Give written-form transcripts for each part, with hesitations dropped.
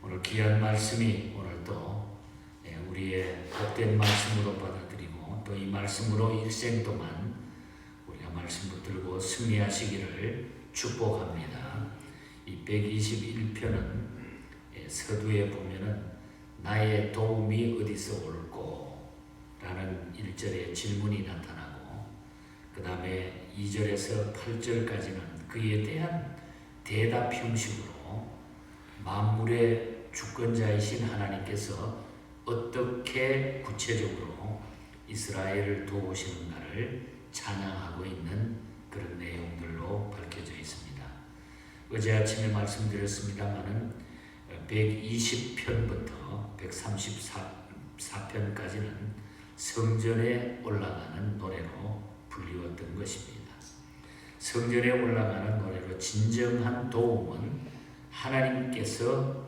오늘 귀한 말씀이 오늘도 우리의 복된 말씀으로 받아들이고 또 이 말씀으로 일생 동안 우리가 말씀 붙들고 승리하시기를 축복합니다. 이 121편은 서두에 보면은 나의 도움이 어디서 올꼬? 라는 1절의 질문이 나타나고 그 다음에 2절에서 8절까지는 그에 대한 대답 형식으로 만물의 주권자이신 하나님께서 어떻게 구체적으로 이스라엘을 도우시는가를 찬양하고 있는 그런 내용들로 밝혀져 있습니다. 어제 아침에 말씀드렸습니다마는 120편부터 134편까지는 성전에 올라가는 노래로 불리웠던 것입니다. 성전에 올라가는 노래로 진정한 도움은 하나님께서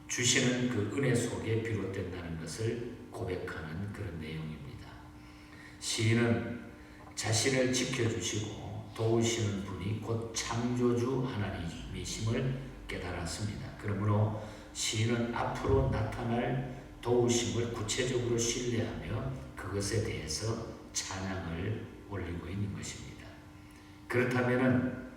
주시는 그 은혜 속에 비롯된다는 것을 고백하는 그런 내용입니다. 시인은 자신을 지켜주시고 도우시는 분이 곧 창조주 하나님이심을 깨달았습니다. 그러므로 시인은 앞으로 나타날 도우심을 구체적으로 신뢰하며 그것에 대해서 찬양을 올리고 있는 것입니다. 그렇다면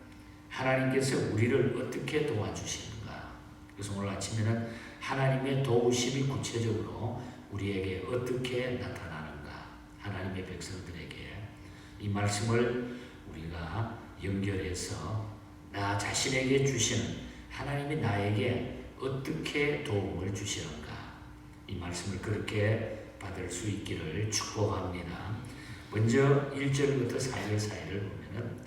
하나님께서 우리를 어떻게 도와주시는가? 그래서 오늘 아침에는 하나님의 도우심이 구체적으로 우리에게 어떻게 나타나는가? 하나님의 백성들에게 이 말씀을 우리가 연결해서 나 자신에게 주시는 하나님이 나에게 어떻게 도움을 주시는가? 이 말씀을 그렇게 받을 수 있기를 축복합니다. 먼저 1절부터 4절 사이를 보면은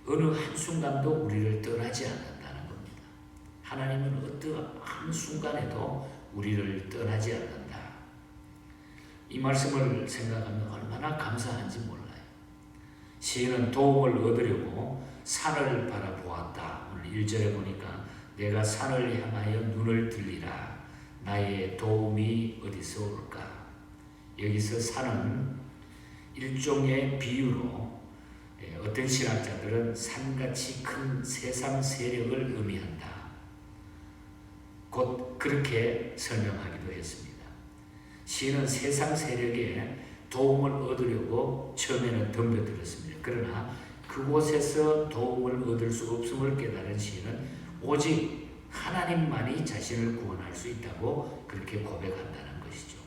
어느 한순간도 우리를 떠나지 않는다는 겁니다. 하나님은 어떠한 순간에도 우리를 떠나지 않는다. 이 말씀을 생각하면 얼마나 감사한지 몰라요. 시인은 도움을 얻으려고 산을 바라보았다. 오늘 1절에 보니까 내가 산을 향하여 눈을 들리라. 나의 도움이 어디서 올까? 여기서 산은 일종의 비유로 어떤 신학자들은 산같이 큰 세상 세력을 의미한다. 곧 그렇게 설명하기도 했습니다. 시인은 세상 세력에 도움을 얻으려고 처음에는 덤벼들었습니다. 그러나 그곳에서 도움을 얻을 수 없음을 깨달은 시인은 오직 하나님만이 자신을 구원할 수 있다고 그렇게 고백한다는 것이죠.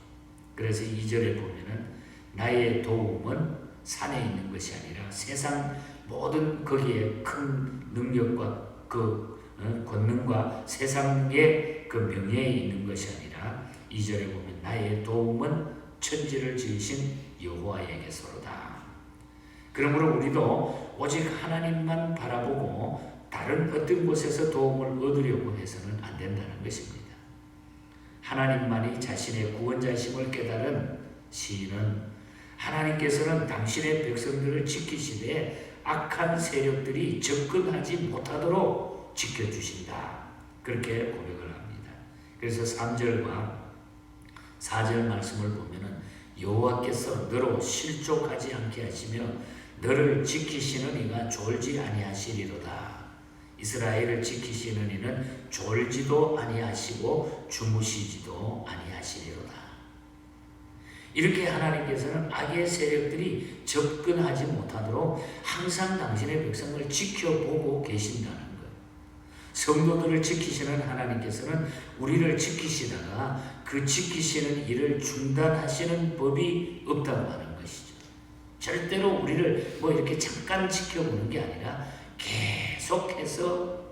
그래서 2절에 보면은 나의 도움은 산에 있는 것이 아니라 세상 모든 거기에 큰 능력과 그 권능과 세상의 그 명예에 있는 것이 아니라 2절에 보면 나의 도움은 천지를 지으신 여호와에게서로다. 그러므로 우리도 오직 하나님만 바라보고 다른 어떤 곳에서 도움을 얻으려고 해서는 안 된다는 것입니다. 하나님만이 자신의 구원자심을 깨달은 시인은 하나님께서는 당신의 백성들을 지키시되 악한 세력들이 접근하지 못하도록 지켜주신다. 그렇게 고백을 합니다. 그래서 3절과 4절 말씀을 보면은 여호와께서 너로 실족하지 않게 하시며 너를 지키시는 이가 졸지 아니하시리로다. 이스라엘을 지키시는 이는 졸지도 아니하시고 주무시지도 아니하시리로다. 이렇게 하나님께서는 악의 세력들이 접근하지 못하도록 항상 당신의 백성을 지켜보고 계신다는 거예요. 성도들을 지키시는 하나님께서는 우리를 지키시다가 그 지키시는 일을 중단하시는 법이 없다고 하는 것이죠. 절대로 우리를 이렇게 잠깐 지켜보는 게 아니라 계속해서,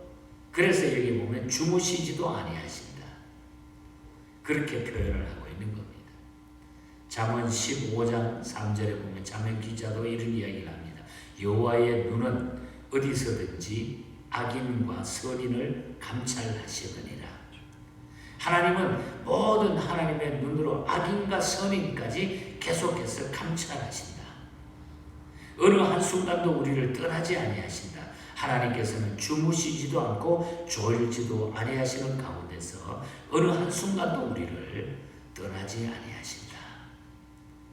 그래서 여기 보면 주무시지도 아니하신다. 그렇게 표현을 하고 있는 겁니다. 잠언 15장 3절에 보면 잠언 기자도 이런 이야기를 합니다. 여호와의 눈은 어디서든지 악인과 선인을 감찰하시느니라. 하나님은 모든 하나님의 눈으로 악인과 선인까지 계속해서 감찰하신다. 어느 한순간도 우리를 떠나지 아니하신다. 하나님께서는 주무시지도 않고 졸지도 아니하시는 가운데서 어느 한순간도 우리를 떠나지 아니하신다.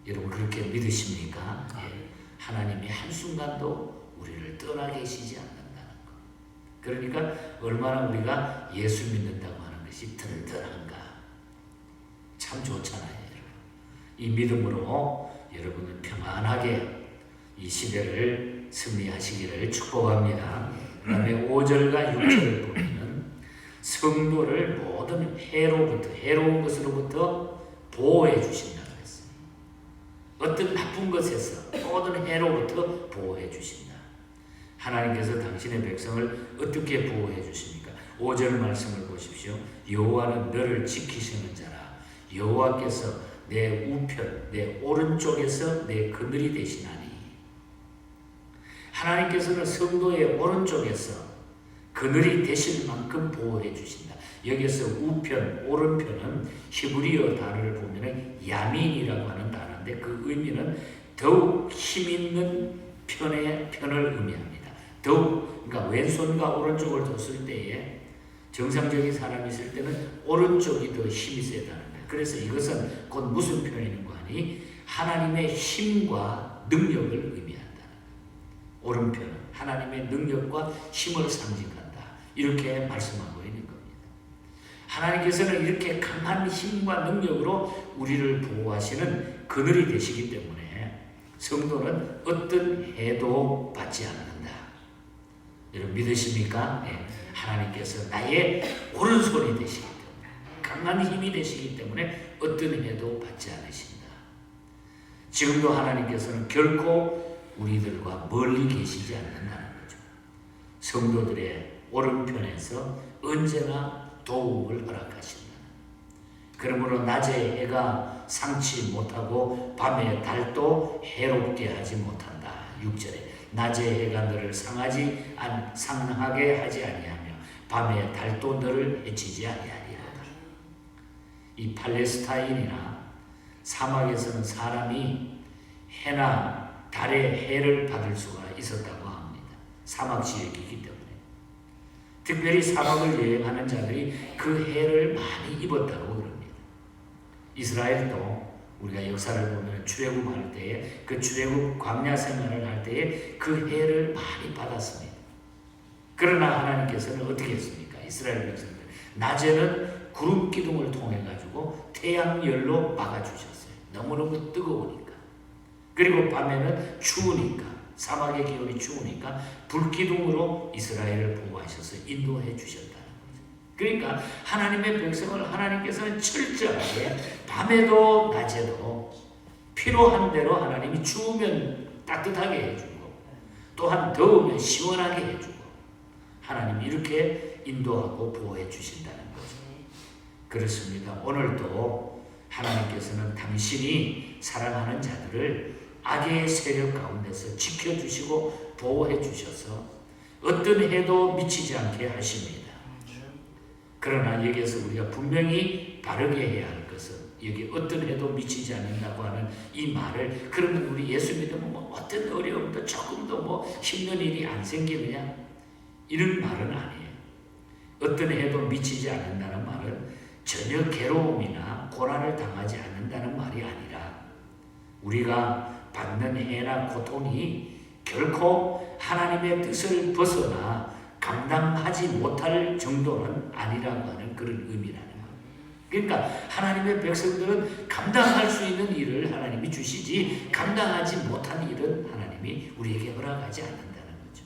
여러분 그렇게 믿으십니까? 예. 하나님이 한순간도 우리를 떠나 계시지 않는다는 것. 그러니까 얼마나 우리가 예수 믿는다고 하는 것이 것이 든든한가. 참 좋잖아요. 이 믿음으로 여러분은 평안하게 이 시대를 승리하시기를 축복합니다. 그 다음에 5절과 6절을 보면 성도를 모든 해로운 것으로부터 보호해 주신다고 했어요. 어떤 나쁜 것에서 모든 해로부터 보호해 주신다. 하나님께서 당신의 백성을 어떻게 보호해 주십니까? 5절 말씀을 보십시오. 여호와는 너를 지키시는 자라. 여호와께서 내 우편, 내 오른쪽에서 내 그늘이 되시나니. 하나님께서는 성도의 오른쪽에서 그늘이 되실 만큼 보호해 주신다. 여기서 우편, 오른편은 히브리어 단어를 보면 야민이라고 하는 단어인데 그 의미는 더욱 힘있는 편을 의미합니다. 그러니까 왼손과 오른쪽을 뒀을 때에 정상적인 사람이 있을 때는 오른쪽이 더 힘이 세다는 거예요. 그래서 이것은 곧 무슨 표현인가 하니 하나님의 힘과 능력을 의미한다. 오른편은 하나님의 능력과 힘을 상징한다. 이렇게 말씀하고 있는 겁니다. 하나님께서는 이렇게 강한 힘과 능력으로 우리를 보호하시는 그늘이 되시기 때문에 성도는 어떤 해도 받지 않는다. 여러분 믿으십니까? 네. 하나님께서 나의 오른손이 되시기 때문에 강한 힘이 되시기 때문에 어떤 해도 받지 않으신다. 지금도 하나님께서는 결코 우리들과 멀리 계시지 않는다는 거죠. 성도들의 오른편에서 언제나 도움을 허락하신다. 그러므로 낮에 해가 상치 못하고 밤에 달도 해롭게 하지 못한다. 6절에 낮에 해가 너를 상하게 하지 아니하며 밤에 달도 너를 해치지 아니하리로다. 이 팔레스타인이나 사막에서는 사람이 해나 달의 해를 받을 수가 있었다고 합니다. 사막 지역이기 때문에. 특별히 사막을 여행하는 자들이 그 해를 많이 입었다고 그럽니다. 이스라엘도 우리가 역사를 보면 출애굽할 때에 그 출애굽 광야 생활을 할 때에 그 해를 많이 받았습니다. 그러나 하나님께서는 어떻게 했습니까? 이스라엘 백성들 낮에는 구름 기둥을 통해 가지고 태양열로 막아주셨어요. 너무너무 뜨거우니까. 그리고 밤에는 추우니까 사막의 기온이 추우니까 불기둥으로 이스라엘을 보호하셔서 인도해 주셨다는 거죠. 그러니까 하나님의 백성을 하나님께서는 철저하게 밤에도 낮에도 필요한 대로 하나님이 추우면 따뜻하게 해주고 또한 더우면 시원하게 해주고 하나님이 이렇게 인도하고 보호해 주신다는 거죠. 그렇습니다. 오늘도 하나님께서는 당신이 사랑하는 자들을 악의 세력 가운데서 지켜주시고 보호해 주셔서 어떤 해도 미치지 않게 하십니다. 그러나 여기에서 우리가 분명히 바르게 해야 할 것은 여기 어떤 해도 미치지 않는다고 하는 이 말을 그러면 우리 예수 믿으면 뭐 어떤 어려움도 조금도 뭐 힘든 일이 안 생기느냐 이런 말은 아니에요. 어떤 해도 미치지 않는다는 말은 전혀 괴로움이나 고난을 당하지 않는다는 말이 아니라 우리가 받는 해나 고통이 결코 하나님의 뜻을 벗어나 감당하지 못할 정도는 아니라고 하는 그런 의미라는 거예요. 그러니까 하나님의 백성들은 감당할 수 있는 일을 하나님이 주시지 감당하지 못한 일은 하나님이 우리에게 허락하지 않는다는 거죠.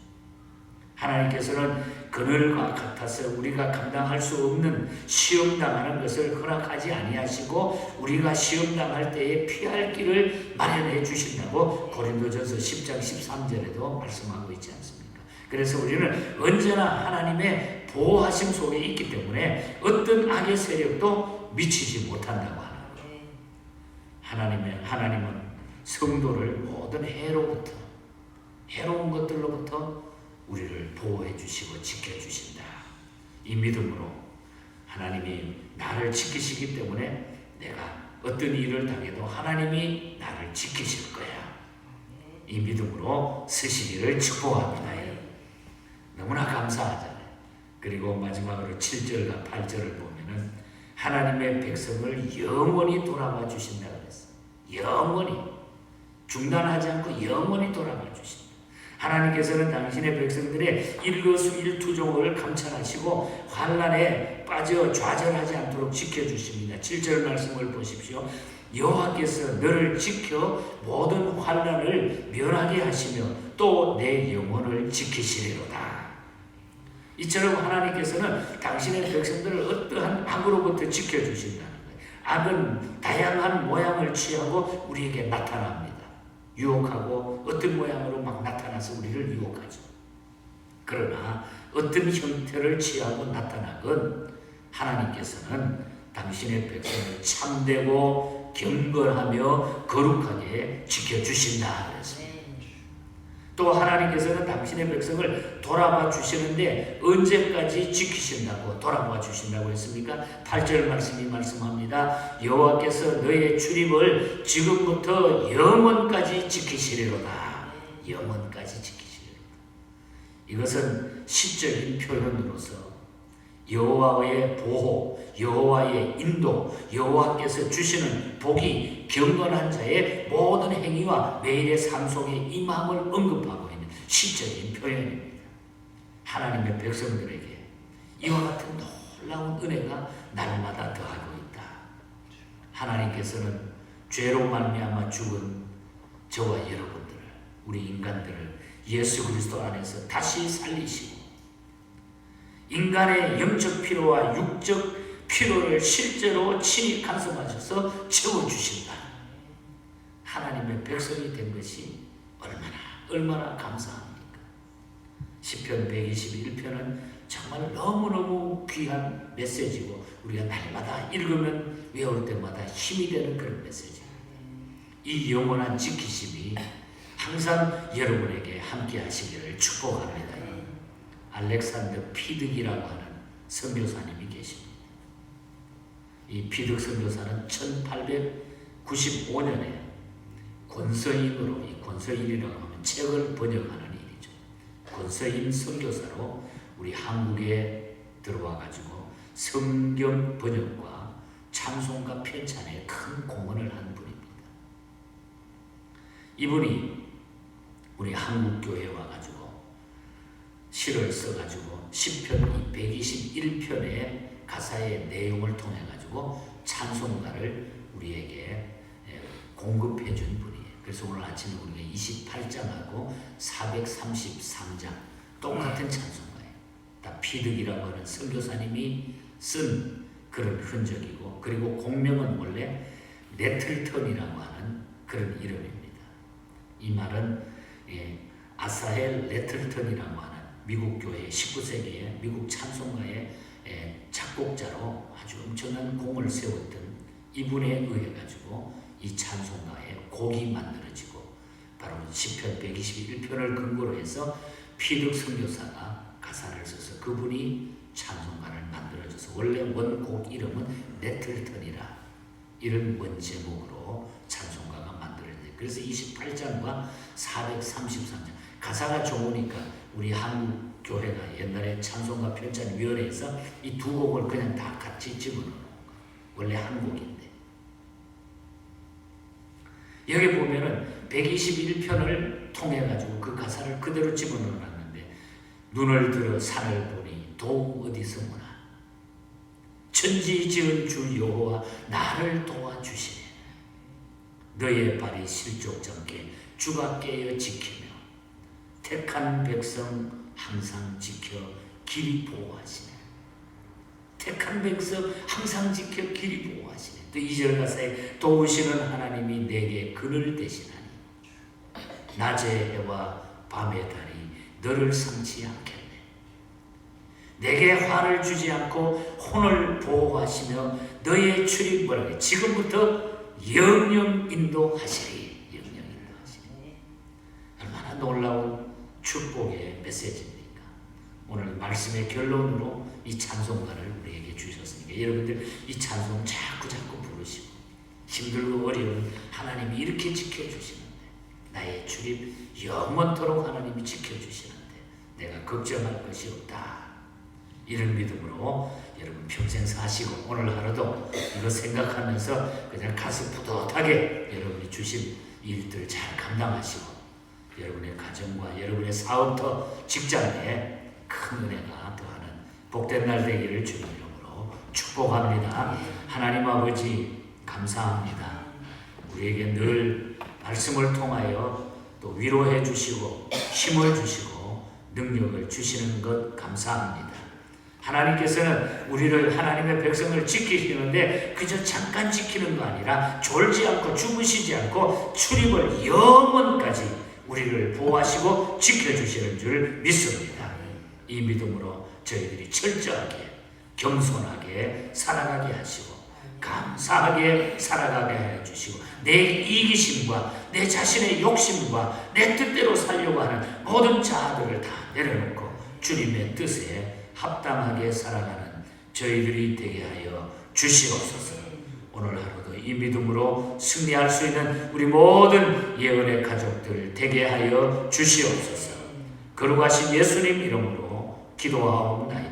하나님께서는 그늘과 같아서 우리가 감당할 수 없는 시험당하는 것을 허락하지 아니하시고 우리가 시험당할 때에 피할 길을 마련해 주신다고 고린도전서 10장 13절에도 말씀하고 있지 않습니까? 그래서 우리는 언제나 하나님의 보호하심 속에 있기 때문에 어떤 악의 세력도 미치지 못한다고 하는 거죠. 하나님은 성도를 모든 해로부터 해로운 것들로부터 우리를 보호해 주시고 지켜주신다. 이 믿음으로 하나님이 나를 지키시기 때문에 내가 어떤 일을 당해도 하나님이 나를 지키실 거야. 이 믿음으로 쓰시기를 축복합니다. 너무나 감사하잖아요. 그리고 마지막으로 7절과 8절을 보면은 하나님의 백성을 영원히 돌아봐 주신다고 했어요. 영원히 중단하지 않고 영원히 돌아봐 주신다. 하나님께서는 당신의 백성들의 일거수일투족을 감찰하시고 환난에 빠져 좌절하지 않도록 지켜주십니다. 7절 말씀을 보십시오. 여호와께서 너를 지켜 모든 환난을 면하게 하시며 또 내 영혼을 지키시리로다. 이처럼 하나님께서는 당신의 백성들을 어떠한 악으로부터 지켜주신다는 거예요. 악은 다양한 모양을 취하고 우리에게 나타납니다. 유혹하고 어떤 모양으로 막 나타나서 우리를 유혹하죠. 그러나 어떤 형태를 취하고 나타나건 하나님께서는 당신의 백성을 참되고 경건하며 거룩하게 지켜주신다 그랬습니다. 또 하나님께서는 당신의 백성을 돌아봐 주시는데 언제까지 지키신다고 돌아봐 주신다고 했습니까? 8절 말씀이 말씀합니다. 여호와께서 너의 출입을 지금부터 영원까지 지키시리로다. 영원까지 지키시리로다. 이것은 시적인 표현으로서 여호와의 보호, 여호와의 인도, 여호와께서 주시는 복이 경건한 자의 모든 행위와 매일의 삶 속에 임함을 언급하고 있는 시적인 표현입니다. 하나님의 백성들에게 이와 같은 놀라운 은혜가 날마다 더하고 있다. 하나님께서는 죄로 말미암아 죽은 저와 여러분들을, 우리 인간들을 예수 그리스도 안에서 다시 살리시고 인간의 영적 필요와 육적 필요를 실제로 친히 간섭하셔서 채워주신다. 하나님의 백성이 된 것이 얼마나 감사합니까? 시편 121편은 정말 너무너무 귀한 메시지고 우리가 날마다 읽으면 외울 때마다 힘이 되는 그런 메시지입니다. 이 영원한 지키심이 항상 여러분에게 함께 하시기를 축복합니다. 알렉산더 피득이라고 하는 선교사님이 계십니다. 이 피득 선교사는 1895년에 권서인으로, 이 권서인이라고 하면 책을 번역하는 일이죠. 권서인 선교사로 우리 한국에 들어와 가지고 성경 번역과 찬송가 편찬에 큰 공헌을 한 분입니다. 이분이 우리 한국 교회에 와 가지고 시를 써가지고 시편 121편의 가사의 내용을 통해 가지고 찬송가를 우리에게 공급해 준 분이에요. 그래서 오늘 아침에 우리가 28장하고 433장 똑같은 찬송가예요. 다 피득이라고 하는 선교사님이 쓴 그런 흔적이고, 그리고 공명은 원래 네틀턴이라고 하는 그런 이름입니다. 이 말은 아사헬 네틀턴이라고 하는 미국 교회 19세기에 미국 찬송가의 작곡자로 아주 엄청난 공을 세웠던 이분에 의해 가지고 이 찬송가의 곡이 만들어지고, 바로 시편 121편을 근거로 해서 피득 선교사가 가사를 써서 그분이 찬송가를 만들어줘서 원래 원곡 이름은 네틀턴이라 이런 원제목으로 찬송가가 만들어졌어요. 그래서 28장과 433장 가사가 좋으니까 우리 한국 교회가 옛날에 찬송가 편찬위원회에서 이 두 곡을 그냥 다 같이 집어넣은 거예요. 원래 한 곡인데 여기 보면은 121편을 통해 가지고 그 가사를 그대로 집어넣어놨는데, 눈을 들어 산을 보니 도움 어디서 오나, 천지 지은 주 여호와 나를 도와주시네. 너의 발이 실족점께 주가 깨어 지키며 택한 백성 항상 지켜 길이 보호하시네. 택한 백성 항상 지켜 길이 보호하시네. 또 2절 가사에 도우시는 하나님이 내게 그늘 되시나니 낮의 해와 밤의 달이 너를 상치 않겠네. 내게 화를 주지 않고 혼을 보호하시며 너의 출입 뭐라고 해? 지금부터 영영 인도하시리. 영영 인도하시리. 얼마나 놀라운 축복의 메시지입니까? 오늘 말씀의 결론으로 이 찬송가를 우리에게 주셨으니까 여러분들 이 찬송 자꾸 부르시고, 힘들고 어려운 하나님이 이렇게 지켜주시는데, 나의 출입 영원토록 하나님이 지켜주시는데 내가 걱정할 것이 없다. 이런 믿음으로 여러분 평생 사시고 오늘 하루도 이거 생각하면서 그냥 가슴 뿌듯하게 여러분이 주신 일들 잘 감당하시고, 여러분의 가정과 여러분의 사업터, 직장에 큰 은혜가 더하는 복된 날 되기를 주님 이름으로 축복합니다. 하나님 아버지 감사합니다. 우리에게 늘 말씀을 통하여 또 위로해 주시고 힘을 주시고 능력을 주시는 것 감사합니다. 하나님께서는 우리를, 하나님의 백성을 지키시는데 그저 잠깐 지키는 거 아니라 졸지 않고 주무시지 않고 출입을 영원까지 우리를 보호하시고 지켜주시는 줄 믿습니다. 이 믿음으로 저희들이 철저하게 겸손하게 살아가게 하시고 감사하게 살아가게 해주시고 내 이기심과 내 자신의 욕심과 내 뜻대로 살려고 하는 모든 자아들을 다 내려놓고 주님의 뜻에 합당하게 살아가는 저희들이 되게 하여 주시옵소서. 오늘 하루도 이 믿음으로 승리할 수 있는 우리 모든 예언의 가족들 되게 하여 주시옵소서. 거룩하신 예수님 이름으로 기도하옵나이다.